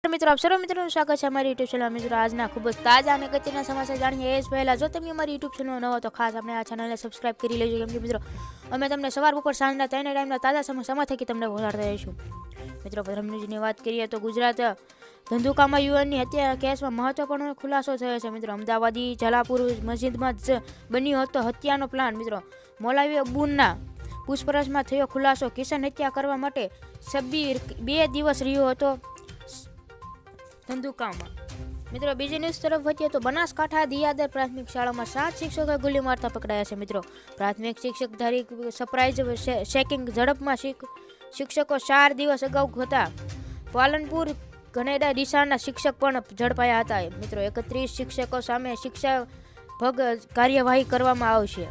મિત્રો આપ સર્વ મિત્રોનું સ્વાગત છે અમારી યુટ્યુબ ચેનલ મિત્રો આજના ખૂબ જ તાજા અને અગત્યના સમાચાર જાણીએ એ પહેલા જો તમે અમારી યુટ્યુબ ચેનલ નવો તો ખાસ આપણે આ ચેનલને સબસ્ક્રાઇબ કરી લેજો કેમ કે મિત્રો અમે તમને સવાર બપોર સાંજના 3 ટાઈમના તાજા સમય થકી તમને પહોંચાડતા રહીશું મિત્રો ન્યૂઝની વાત કરીએ તો ગુજરાત ધંધુકામાં યુવાનની હત્યા કેસમાં મહત્વપૂર્ણ ખુલાસો થયો છે મિત્રો અમદાવાદી જલાપુર મસ્જિદમાં જ બન્યો હતો હત્યાનો પ્લાન મિત્રો મૌલવી અબ્બુના પૂછપરછમાં થયો ખુલાસો કિશન હત્યા કરવા માટે શબ્બીર 2 દિવસ રહ્યો હતો ધંધુકામાં મિત્રો બીજી ન્યૂઝ તરફ વધીએ તો બનાસકાંઠા દિયાદર પ્રાથમિક શાળામાં 7 શિક્ષકો ગોલી મારતા પકડાયા છે મિત્રો પ્રાથમિક શિક્ષક ધારી સરપ્રાઇઝ ચેકિંગ ઝડપમાં શિક્ષકો 4 દિવસ અગાઉ હતા પાલનપુર ગણેડા ડીસાના શિક્ષક પણ ઝડપાયા હતા મિત્રો 31 શિક્ષકો સામે શિક્ષા ભગ કાર્યવાહી કરવામાં આવશે